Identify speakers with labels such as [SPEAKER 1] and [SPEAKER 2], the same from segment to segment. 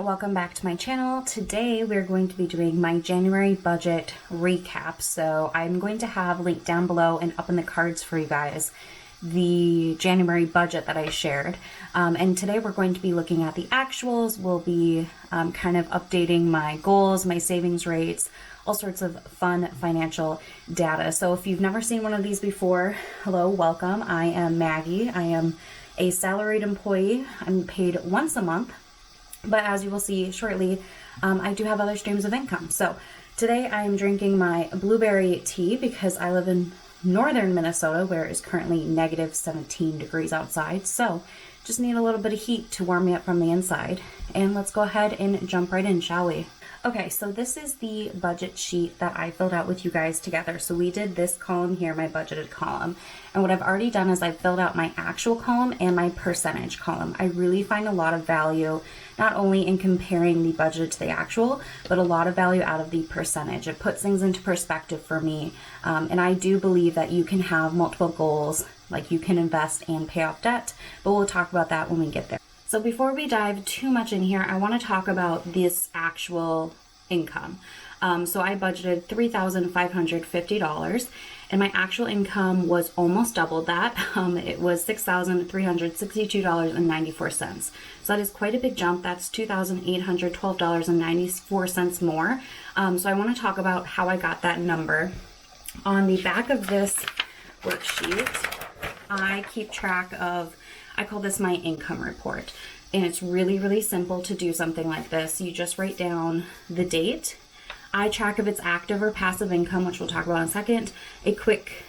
[SPEAKER 1] welcome back to my channel. Today we're going to be doing my January budget recap. So I'm going to have linked down below and up in the cards for you guys the January budget that I shared. And today we're going to be looking at the actuals. We'll be kind of updating my goals, my savings rates, all sorts of fun financial data. So if you've never seen one of these before, hello, welcome. I am Maggie. I am a salaried employee. I'm paid once a month. But as you will see shortly, I do have other streams of income. So today I am drinking my blueberry tea because I live in northern Minnesota where it is currently negative 17 degrees outside. So just need a little bit of heat to warm me up from the inside. And let's go ahead and jump right in, shall we? Okay, so this is the budget sheet that I filled out with you guys together. So we did this column here, my budgeted column. And what I've already done is I've filled out my actual column and my percentage column. I really find a lot of value, not only in comparing the budget to the actual, but a lot of value out of the percentage. It puts things into perspective for me. And I do believe that you can have multiple goals, like you can invest and pay off debt, but we'll talk about that when we get there. So before we dive too much in here, I want to talk about this actual income. So I budgeted $3,550 and my actual income was almost double that. It was $6,362.94. So that is quite a big jump. That's $2,812.94 more. So I want to talk about how I got that number. On the back of this worksheet, I keep track of, I call this my income report. And it's really, really simple to do something like this. You just write down the date. I track if it's active or passive income, which we'll talk about in a second, a quick,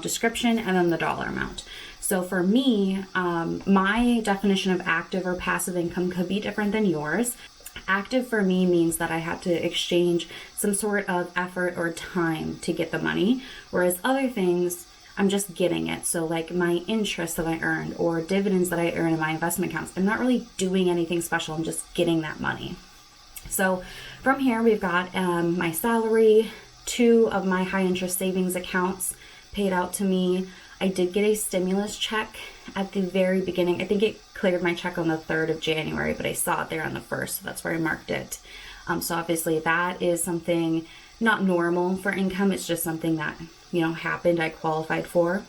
[SPEAKER 1] description, and then the dollar amount. So for me, my definition of active or passive income could be different than yours. Active for me means that I had to exchange some sort of effort or time to get the money, whereas other things, I'm just getting it. So like my interest that I earned or dividends that I earn in my investment accounts, I'm not really doing anything special. I'm just getting that money. So from here, we've got my salary, 2 of my high interest savings accounts paid out to me. I did get a stimulus check at the very beginning. I think it cleared my check on the 3rd of January, but I saw it there on the 1st. So that's where I marked it. So obviously that is something not normal for income. It's just something that, happened, I qualified for.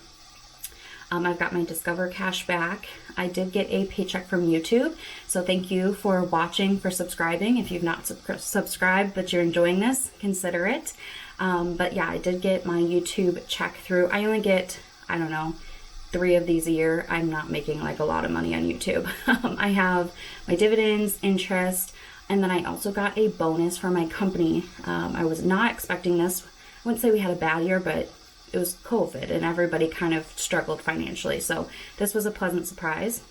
[SPEAKER 1] I've got my Discover cash back. I did get a paycheck from YouTube. So thank you for watching, for subscribing. If you've not subscribed, but you're enjoying this, consider it. But yeah, I did get my YouTube check through. I only get, 3 of these a year. I'm not making like a lot of money on YouTube. I have my dividends, interest, and then I also got a bonus from my company. I was not expecting this. I wouldn't say we had a bad year, but it was COVID and everybody kind of struggled financially. So this was a pleasant surprise.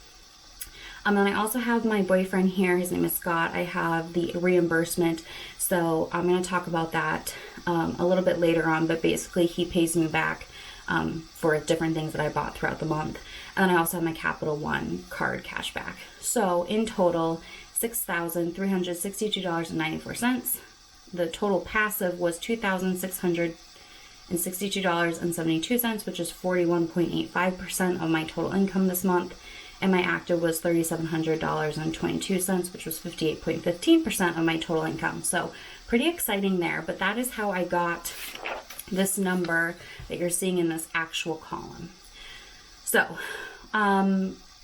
[SPEAKER 1] And I also have my boyfriend here. His name is Scott. I have the reimbursement. So I'm going to talk about that a little bit later on, but basically he pays me back for different things that I bought throughout the month. And then I also have my Capital One card cash back. So in total, $6,362.94. The total passive was $2,662.72, which is 41.85% of my total income this month. And my active was $3,700.22, which was 58.15% of my total income. So pretty exciting there, but that is how I got this number that you're seeing in this actual column. So,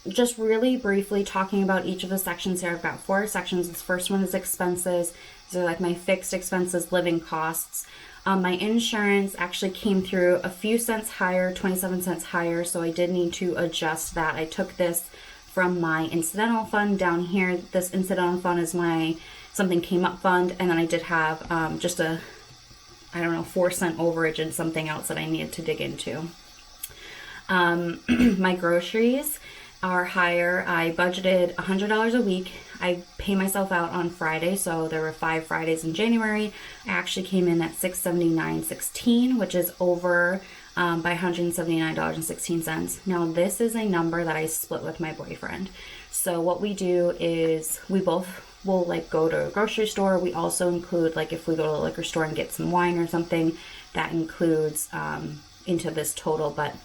[SPEAKER 1] just really briefly talking about each of the sections here. I've got 4 sections. This first one is expenses. These are like my fixed expenses, living costs. My insurance actually came through a few cents higher, 27 cents higher, so I did need to adjust that. I took this from my incidental fund down here. This incidental fund is my something came up fund, and then I did have just a 4-cent overage and something else that I needed to dig into. My groceries are higher. I budgeted $100 a week. I pay myself out on Friday, so there were 5 Fridays in January. I actually came in at $679.16, which is over by $179.16. Now this is a number that I split with my boyfriend. So what we do is we both will go to a grocery store. We also include, if we go to a liquor store and get some wine or something, that includes into this total, but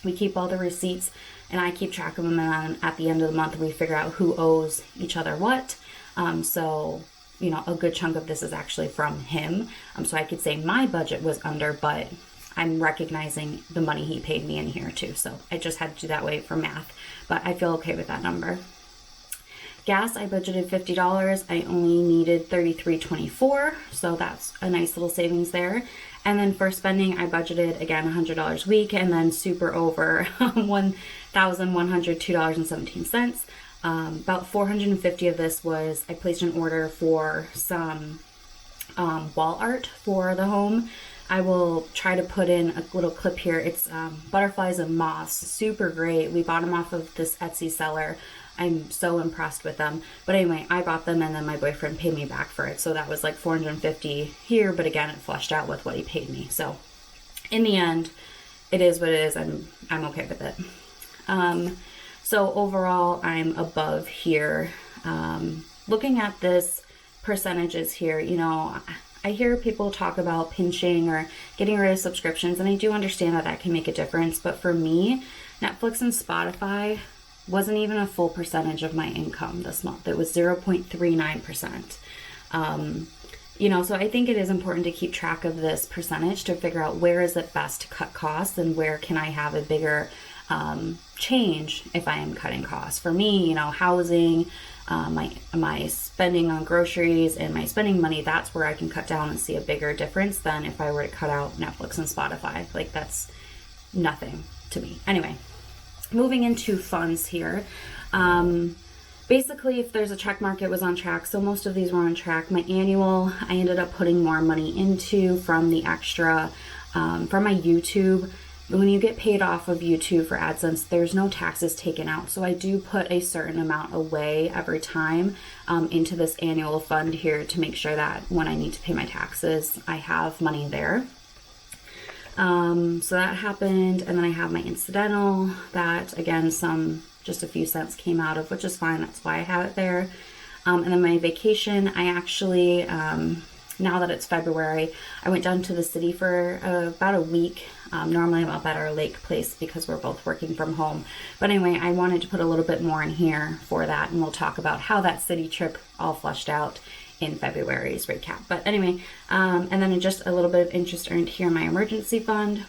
[SPEAKER 1] we keep all the receipts and I keep track of them, and then at the end of the month we figure out who owes each other what. So, you know, a good chunk of this is actually from him. So I could say my budget was under, but I'm recognizing the money he paid me in here too. So I just had to do that way for math, but I feel okay with that number. Gas, I budgeted $50. I only needed $33.24, so that's a nice little savings there. And then for spending, I budgeted, again, $100 a week, and then super over $1,102.17. About 450 of this was, I placed an order for some wall art for the home. I will try to put in a little clip here. It's butterflies and moths, super great. We bought them off of this Etsy seller. I'm so impressed with them. But anyway, I bought them and then my boyfriend paid me back for it. So that was like 450 here, but again, it flushed out with what he paid me. So in the end, it is what it is. I'm okay with it. So overall, I'm above here. Looking at this percentages here, you know, I hear people talk about pinching or getting rid of subscriptions, and I do understand that that can make a difference. But for me, Netflix and Spotify wasn't even a full percentage of my income this month. It was 0.39%. You know, so I think it is important to keep track of this percentage to figure out where is it best to cut costs and where can I have a bigger change if I am cutting costs. For me, you know, housing, my spending on groceries and my spending money, that's where I can cut down and see a bigger difference than if I were to cut out Netflix and Spotify. Like, that's nothing to me. Anyway, moving into funds here. Basically, if there's a check mark, it was on track. So most of these were on track. My annual, I ended up putting more money into from the extra, from my YouTube. When you get paid off of YouTube for AdSense, there's no taxes taken out. So I do put a certain amount away every time into this annual fund here to make sure that when I need to pay my taxes, I have money there. So that happened. And then I have my incidental that, again, just a few cents came out of, which is fine. That's why I have it there. And then my vacation, I actually, now that it's February, I went down to the city for about a week. Normally I'm up at our lake place because we're both working from home. But anyway, I wanted to put a little bit more in here for that, and we'll talk about how that city trip all flushed out in February's recap. But anyway, and then just a little bit of interest earned here in my emergency fund,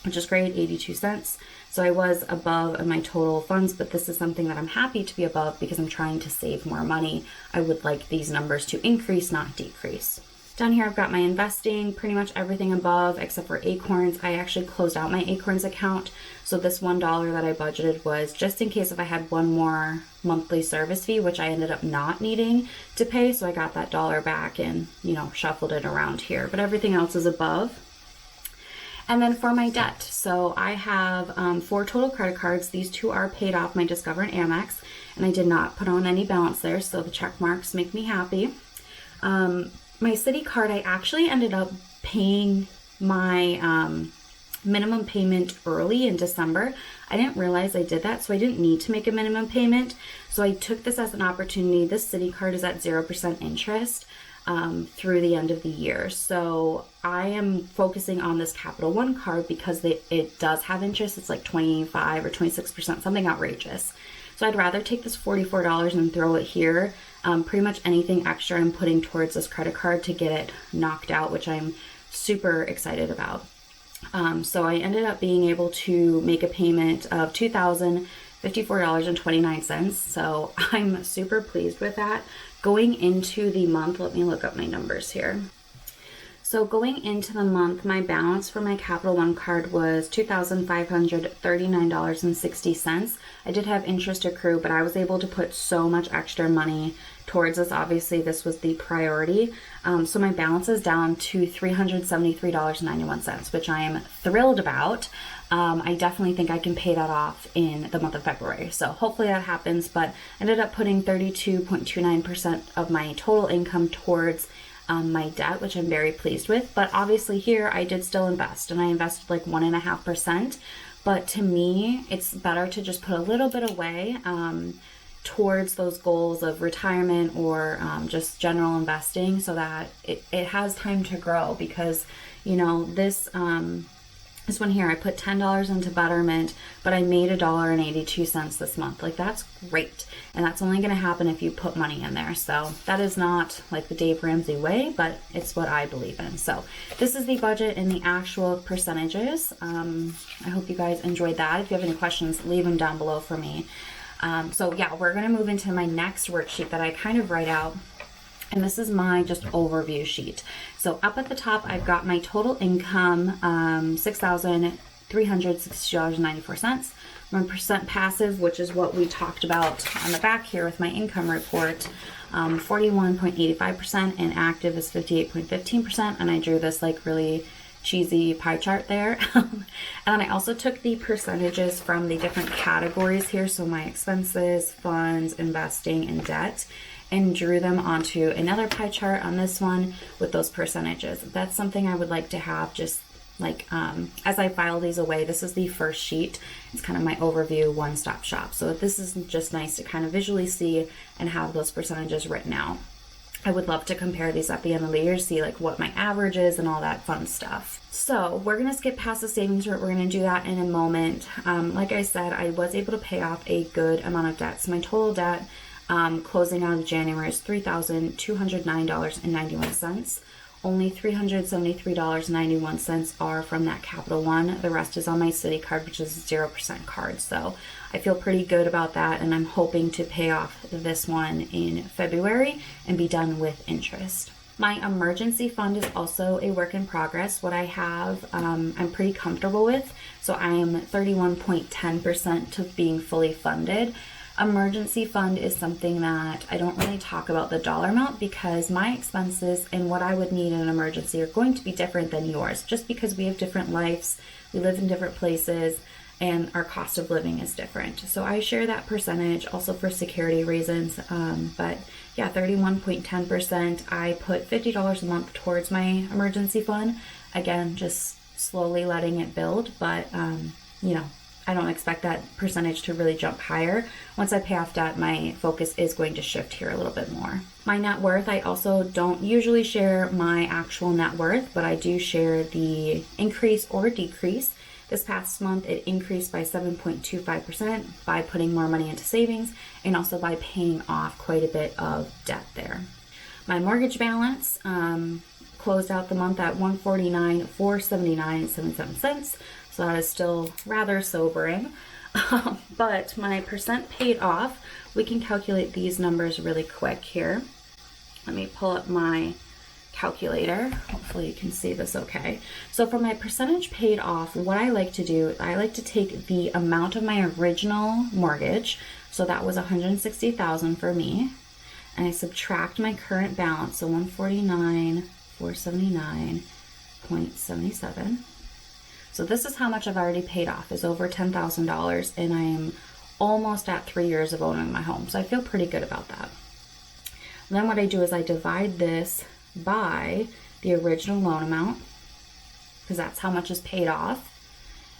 [SPEAKER 1] which is great, 82 cents. So I was above my total funds, but this is something that I'm happy to be above because I'm trying to save more money. I would like these numbers to increase, not decrease. Down here, I've got my investing, pretty much everything above except for Acorns. I actually closed out my Acorns account. So this $1 that I budgeted was just in case if I had one more monthly service fee, which I ended up not needing to pay. So I got that $1 back and, you know, shuffled it around here, but everything else is above. And then for my debt, so I have 4 total credit cards. These 2 are paid off, my Discover and Amex, and I did not put on any balance there, so the check marks make me happy. My Citi card, I actually ended up paying my minimum payment early in December. I didn't realize I did that, so I didn't need to make a minimum payment. So I took this as an opportunity. This Citi card is at 0% interest through the end of the year. So I am focusing on this Capital One card because it does have interest. It's like 25 or 26%, something outrageous. So I'd rather take this $44 and throw it here. Pretty much anything extra I'm putting towards this credit card to get it knocked out, which I'm super excited about. So I ended up being able to make a payment of $2,054.29. So I'm super pleased with that. Going into the month, let me look up my numbers here. So going into the month, my balance for my Capital One card was $2,539.60. I did have interest accrue, but I was able to put so much extra money towards this. Obviously, this was the priority. So my balance is down to $373.91, which I am thrilled about. I definitely think I can pay that off in the month of February. So hopefully that happens, but I ended up putting 32.29% of my total income towards my debt, which I'm very pleased with. But obviously here I did still invest, and I invested like 1.5%. But to me, it's better to just put a little bit away towards those goals of retirement or just general investing so that it has time to grow, because, you know, this This one here, I put $10 into Betterment, but I made $1.82 this month. Like, that's great. And that's only going to happen if you put money in there. So that is not like the Dave Ramsey way, but it's what I believe in. So this is the budget and the actual percentages. I hope you guys enjoyed that. If you have any questions, leave them down below for me. So yeah, we're going to move into my next worksheet that I kind of write out. And this is my just overview sheet. So up at the top, I've got my total income, $6,360.94. My percent passive, which is what we talked about on the back here with my income report, 41.85%, and active is 58.15%. And I drew this like really cheesy pie chart there. And then I also took the percentages from the different categories here. So my expenses, funds, investing, and debt, and drew them onto another pie chart on this one with those percentages. That's something I would like to have just like as I file these away. This is the first sheet. It's kind of my overview one-stop shop. So this is just nice to kind of visually see and have those percentages written out. I would love to compare these at the end of the year, see like what my average is and all that fun stuff. So we're gonna skip past the savings rate. We're gonna do that in a moment. Like I said, I was able to pay off a good amount of debt. So my total debt closing out of January is $3,209.91. Only $373.91 are from that Capital One. The rest is on my Citi card, which is a 0% card. So I feel pretty good about that, and I'm hoping to pay off this one in February and be done with interest. My emergency fund is also a work in progress. What I have, I'm pretty comfortable with. So I am 31.10% to being fully funded. Emergency fund is something that I don't really talk about the dollar amount because my expenses and what I would need in an emergency are going to be different than yours, just because we have different lives, we live in different places, and our cost of living is different. So I share that percentage also for security reasons. But yeah, 31.10%. I put $50 a month towards my emergency fund. Again, just slowly letting it build, but you know, I don't expect that percentage to really jump higher. Once I pay off debt, my focus is going to shift here a little bit more. My net worth, I also don't usually share my actual net worth, but I do share the increase or decrease. This past month, it increased by 7.25% by putting more money into savings and also by paying off quite a bit of debt there. My mortgage balance closed out the month at $149,479.77. So that is still rather sobering. But my percent paid off, we can calculate these numbers really quick here. Let me pull up my calculator. Hopefully you can see this okay. So for my percentage paid off, what I like to do, I like to take the amount of my original mortgage. So that was $160,000 for me. And I subtract my current balance, so $149,479.77. So this is how much I've already paid off, is over $10,000, and I am almost at 3 years of owning my home. So I feel pretty good about that. And then what I do is I divide this by the original loan amount, because that's how much is paid off.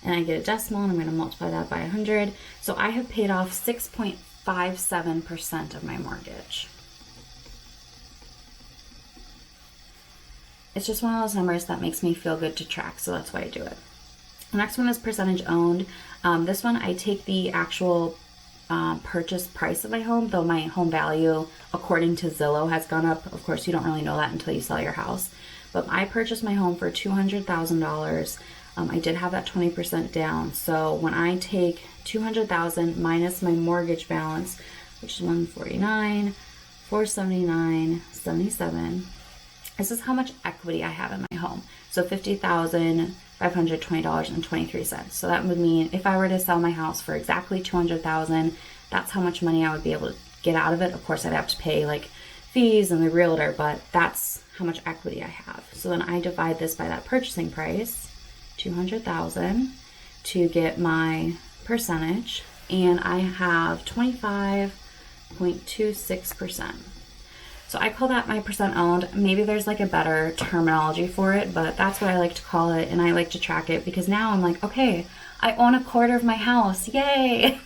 [SPEAKER 1] And I get a decimal, and I'm going to multiply that by 100. So I have paid off 6.57% of my mortgage. It's just one of those numbers that makes me feel good to track, so that's why I do it. The next one is percentage owned. This one, I take the actual purchase price of my home, though my home value, according to Zillow, has gone up. Of course, you don't really know that until you sell your house. But I purchased my home for $200,000. I did have that 20% down. So when I take $200,000 minus my mortgage balance, which is $149,479.77, this is how much equity I have in my home. So $50,520.23. So that would mean if I were to sell my house for exactly $200,000, that's how much money I would be able to get out of it. Of course, I'd have to pay like fees and the realtor, but that's how much equity I have. So then I divide this by that purchasing price, $200,000, to get my percentage, and I have 25.26%. So I call that my percent owned. Maybe there's like a better terminology for it, but that's what I like to call it, and I like to track it because now I'm like, okay, I own a quarter of my house. Yay!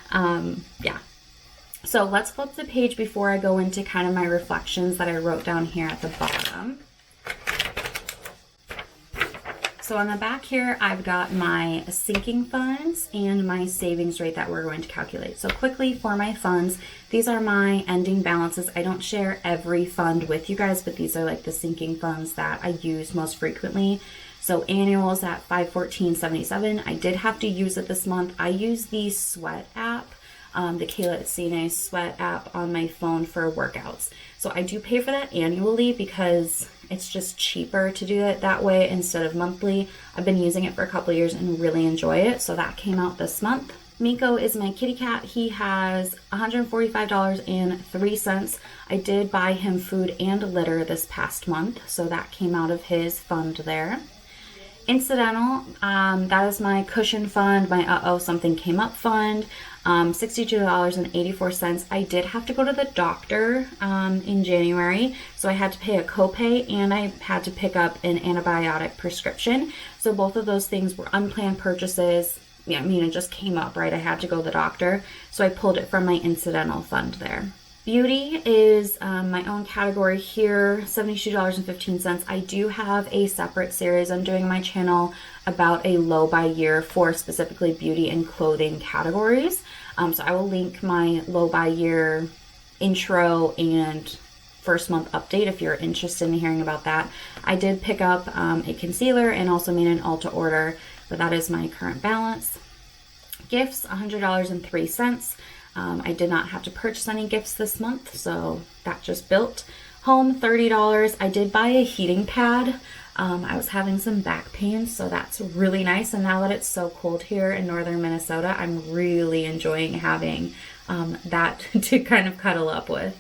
[SPEAKER 1] Yeah. So let's flip the page before I go into kind of my reflections that I wrote down here at the bottom. So on the back here, I've got my sinking funds and my savings rate that we're going to calculate. So quickly for my funds, these are my ending balances. I don't share every fund with you guys, but these are like the sinking funds that I use most frequently. So annuals at $514.77. I did have to use it this month. I use the Sweat app, the Kayla Cine Sweat app on my phone for workouts. So I do pay for that annually because it's just cheaper to do it that way instead of monthly. I've been using it for a couple of years and really enjoy it. So that came out this month. Miko is my kitty cat. He has $145.03. I did buy him food and litter this past month, so that came out of his fund there. Incidental, that is my cushion fund, my something came up fund, $62.84. I did have to go to the doctor in January, so I had to pay a copay and I had to pick up an antibiotic prescription. So both of those things were unplanned purchases. Yeah, I mean, it just came up, right? I had to go to the doctor, so I pulled it from my incidental fund there. Beauty is my own category here, $72.15. I do have a separate series I'm doing on my channel about a low by year for specifically beauty and clothing categories. So I will link my low by year intro and first month update if you're interested in hearing about that. I did pick up a concealer and also made an Ulta order, but that is my current balance. Gifts, $100.03. I did not have to purchase any gifts this month, so that just built. Home, $30. I did buy a heating pad. I was having some back pain, so that's really nice. And now that it's so cold here in northern Minnesota, I'm really enjoying having that to kind of cuddle up with.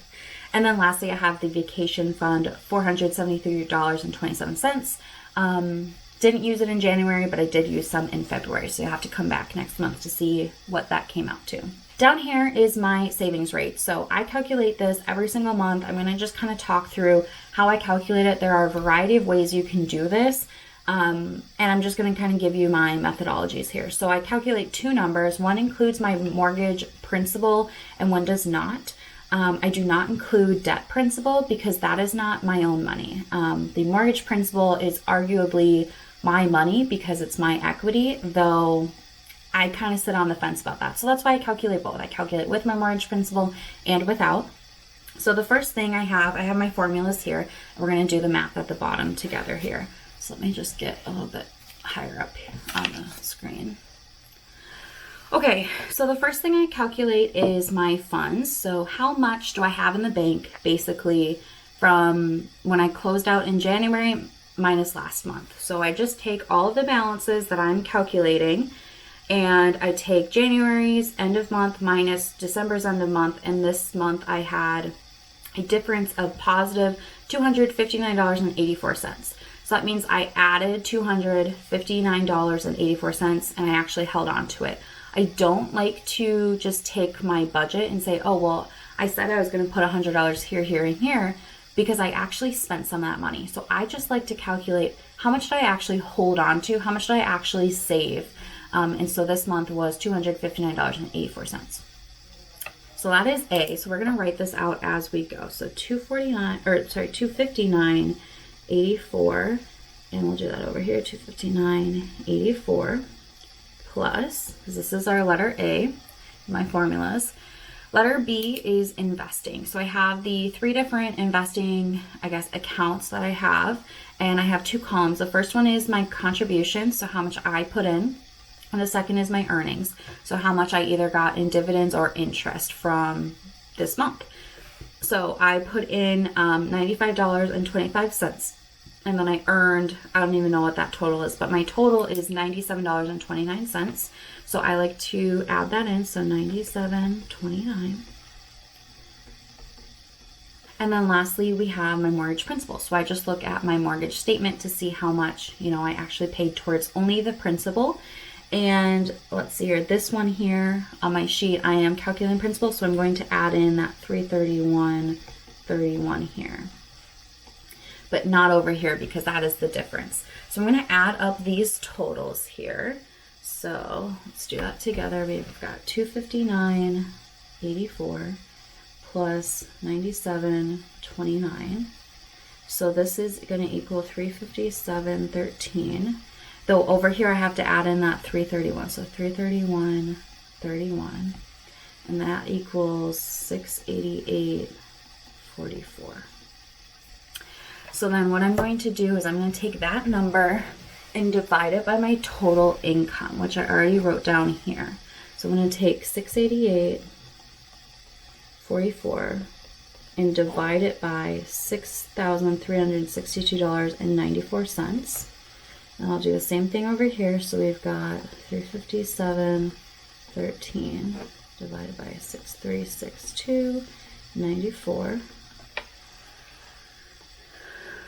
[SPEAKER 1] And then lastly, I have the vacation fund, $473.27. Didn't use it in January, but I did use some in February, so you have to come back next month to see what that came out to. Down here is my savings rate. So I calculate this every single month. I'm going to just kind of talk through how I calculate it. There are a variety of ways you can do this. And I'm just going to kind of give you my methodologies here. So I calculate two numbers. One includes my mortgage principal and one does not. I do not include debt principal because that is not my own money. The mortgage principal is arguably my money because it's my equity, though I kind of sit on the fence about that. So that's why I calculate both. I calculate with my mortgage principal and without. So the first thing I have my formulas here. And we're going to do the math at the bottom together here. So let me just get a little bit higher up here on the screen. Okay, so the first thing I calculate is my funds. So how much do I have in the bank basically from when I closed out in January minus last month. So I just take all of the balances that I'm calculating and I take January's end of month minus December's end of month, and this month I had a difference of positive $259.84. So that means I added $259.84 and I actually held on to it. I don't like to just take my budget and say, oh, well, I said I was going to put $100 here, here, and here, because I actually spent some of that money. So I just like to calculate how much did I actually hold on to, how much did I actually save. And so this month was $259.84. So that is A. So we're going to write this out as we go. So $259.84, and we'll do that over here, $259.84 plus, because this is our letter A, my formulas. Letter B is investing. So I have the three different investing, accounts that I have, and I have two columns. The first one is my contribution, so how much I put in. And the second is my earnings. So how much I either got in dividends or interest from this month. So I put in $95.25. And then I earned, I don't even know what that total is, but my total is $97.29. So I like to add that in. So $97.29. And then lastly, we have my mortgage principal. So I just look at my mortgage statement to see how much, I actually paid towards only the principal. And let's see here, this one here on my sheet, I am calculating principal, so I'm going to add in that $331.31 here, but not over here because that is the difference. So I'm going to add up these totals here. So let's do that together. We've got $259.84 plus $97.29. So this is going to equal $357.13. Though over here I have to add in that 331. So 331.31, and that equals 688.44. So then what I'm going to do is I'm going to take that number and divide it by my total income, which I already wrote down here. So I'm going to take 688.44 and divide it by $6,362.94. And I'll do the same thing over here. So we've got 357.13 divided by 6,362.94.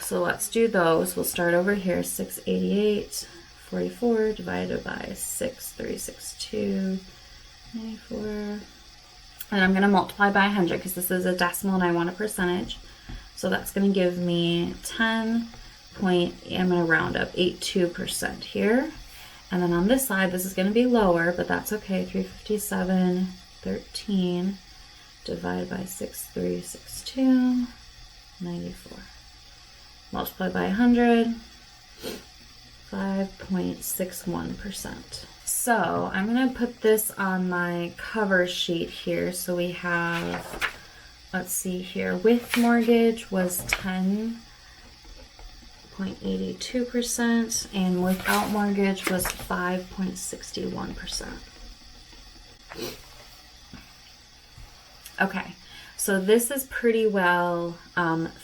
[SPEAKER 1] So let's do those. We'll start over here. 688.44 divided by 6,362.94. And I'm going to multiply by 100 because this is a decimal and I want a percentage. So that's going to give me 10 point, I'm going to round up, 82% here. And then on this side, this is going to be lower, but that's okay. 357.13 divided by 6,362.94. Multiply by 100, 5.61%. So I'm going to put this on my cover sheet here. So we have, let's see here, with mortgage was 10.82% and without mortgage was 5.61%. Okay, so this is pretty well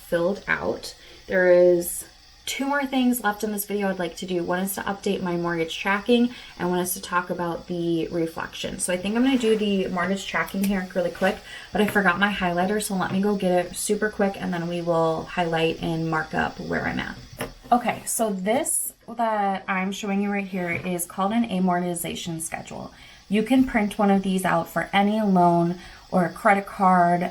[SPEAKER 1] filled out. There is 2 more things left in this video I'd like to do. One is to update my mortgage tracking, and one is to talk about the reflection. So I think I'm going to do the mortgage tracking here really quick, but I forgot my highlighter, so let me go get it super quick, and then we will highlight and mark up where I'm at. Okay, so this that I'm showing you right here is called an amortization schedule. You can print one of these out for any loan or a credit card,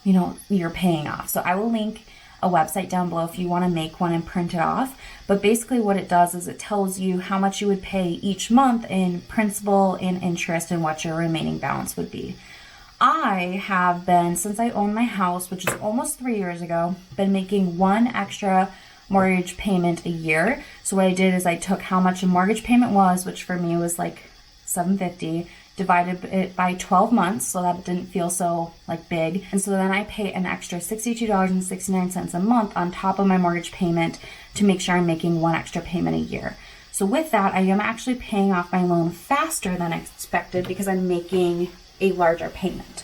[SPEAKER 1] you know, you're paying off. So I will link a website down below if you want to make one and print it off. But basically what it does is it tells you how much you would pay each month in principal and interest and what your remaining balance would be. I have been, since I owned my house, which is almost 3 years ago, been making one extra mortgage payment a year. So what I did is I took how much a mortgage payment was, which for me was like $750, divided it by 12 months so that it didn't feel so like big. And so then I pay an extra $62.69 a month on top of my mortgage payment to make sure I'm making one extra payment a year. So with that, I am actually paying off my loan faster than expected because I'm making a larger payment.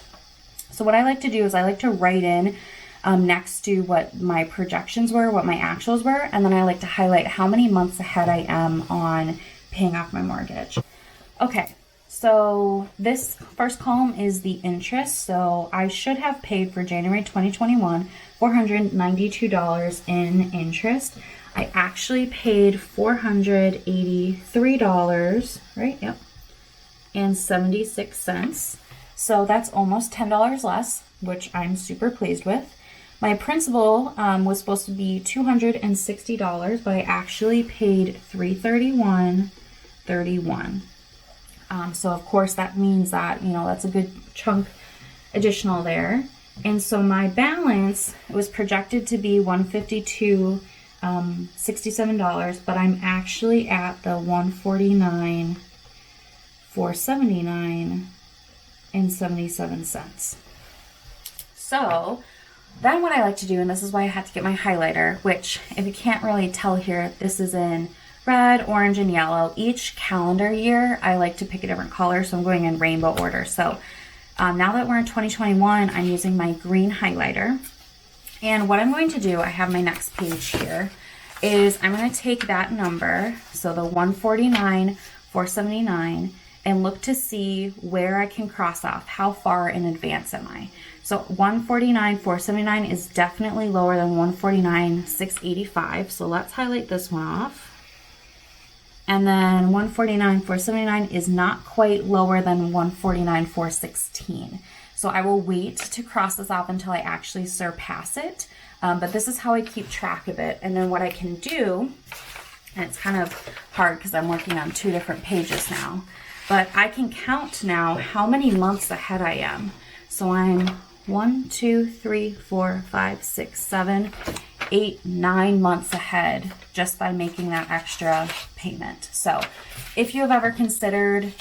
[SPEAKER 1] So what I like to do is I like to write in next to what my projections were, what my actuals were, and then I like to highlight how many months ahead I am on paying off my mortgage. Okay. So this first column is the interest. So I should have paid for January 2021 $492 in interest. I actually paid $483, right? Yep. And 76 cents. So that's almost $10 less, which I'm super pleased with. My principal was supposed to be $260, but I actually paid $331.31. So of course that means that, you know, that's a good chunk additional there. And so my balance was projected to be $152.67, but I'm actually at the $149,479.77. So then what I like to do, and this is why I had to get my highlighter, which if you can't really tell here, this is in red, orange, and yellow. Each calendar year, I like to pick a different color, so I'm going in rainbow order. So now that we're in 2021, I'm using my green highlighter. And what I'm going to do, I have my next page here, is I'm going to take that number, so the $149,479, and look to see where I can cross off. How far in advance am I? So $149,479 is definitely lower than $149,685. So let's highlight this one off. And then $149,479 is not quite lower than $149,416. So I will wait to cross this off until I actually surpass it. But this is how I keep track of it. And then what I can do, and it's kind of hard because I'm working on 2 different pages now, but I can count now how many months ahead I am. So I'm 1, 2, 3, 4, 5, 6, 7, 8, 9 months ahead just by making that extra payment. So if you have ever considered,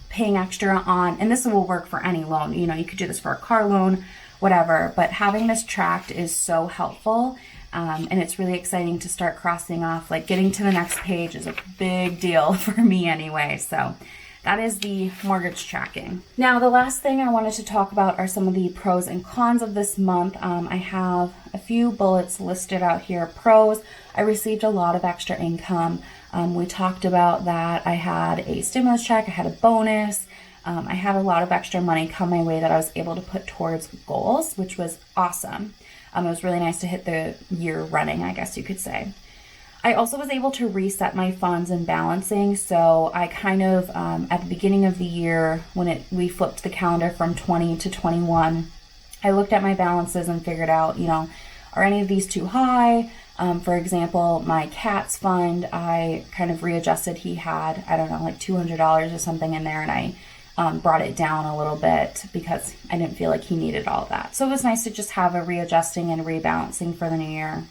[SPEAKER 1] paying extra on, and this will work for any loan, you could do this for a car loan, whatever, but having this tracked is so helpful. And it's really exciting to start crossing off, like getting to the next page is a big deal for me anyway. So that is the mortgage tracking. Now, the last thing I wanted to talk about are some of the pros and cons of this month. I have a few bullets listed out here. Pros, I received a lot of extra income. We talked about that. I had a stimulus check, I had a bonus. I had a lot of extra money come my way that I was able to put towards goals, which was awesome. It was really nice to hit the year running, I guess you could say. I also was able to reset my funds and balancing. So I kind of, at the beginning of the year, when we flipped the calendar from 20 to 21, I looked at my balances and figured out, are any of these too high? For example, my cat's fund, I kind of readjusted. He had, I don't know, like $200 or something in there, and I brought it down a little bit because I didn't feel like he needed all of that. So it was nice to just have a readjusting and rebalancing for the new year.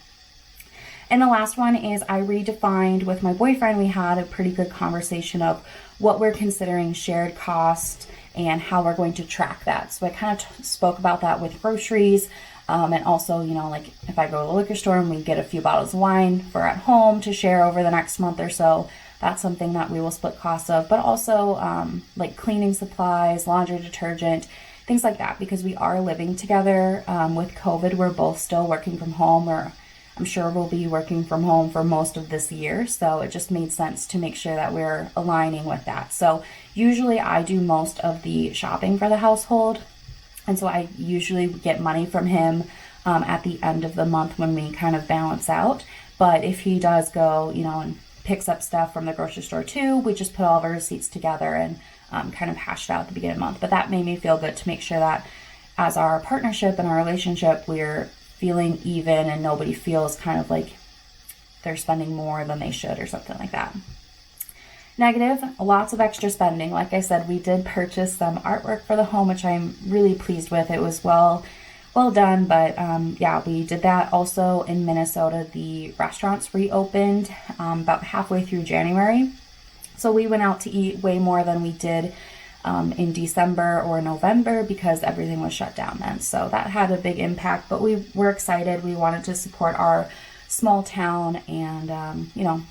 [SPEAKER 1] And the last one is I redefined with my boyfriend. We had a pretty good conversation of what we're considering shared cost and how we're going to track that. So I kind of spoke about that with groceries. And also, like if I go to the liquor store and we get a few bottles of wine for at home to share over the next month or so, that's something that we will split costs of, but also like cleaning supplies, laundry detergent, things like that, because we are living together. With COVID, we're both still working from home, or I'm sure we'll be working from home for most of this year. So it just made sense to make sure that we're aligning with that. So usually I do most of the shopping for the household. And so I usually get money from him at the end of the month when we kind of balance out. But if he does go, and picks up stuff from the grocery store too, we just put all of our receipts together and kind of hash it out at the beginning of the month. But that made me feel good to make sure that as our partnership and our relationship, we're feeling even and nobody feels kind of like they're spending more than they should or something like that. Negative, lots of extra spending. Like I said, we did purchase some artwork for the home, which I'm really pleased with. It was well done, but yeah, we did that. Also in Minnesota, the restaurants reopened about halfway through January. So we went out to eat way more than we did in December or November because everything was shut down then. So that had a big impact, but we were excited. We wanted to support our small town and,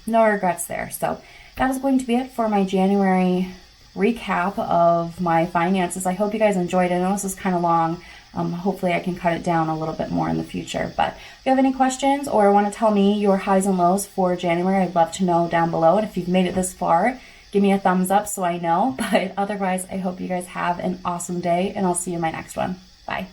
[SPEAKER 1] no regrets there. So that is going to be it for my January recap of my finances. I hope you guys enjoyed it. I know this is kind of long. Hopefully I can cut it down a little bit more in the future. But if you have any questions or want to tell me your highs and lows for January, I'd love to know down below. And if you've made it this far, give me a thumbs up so I know. But otherwise, I hope you guys have an awesome day, and I'll see you in my next one. Bye.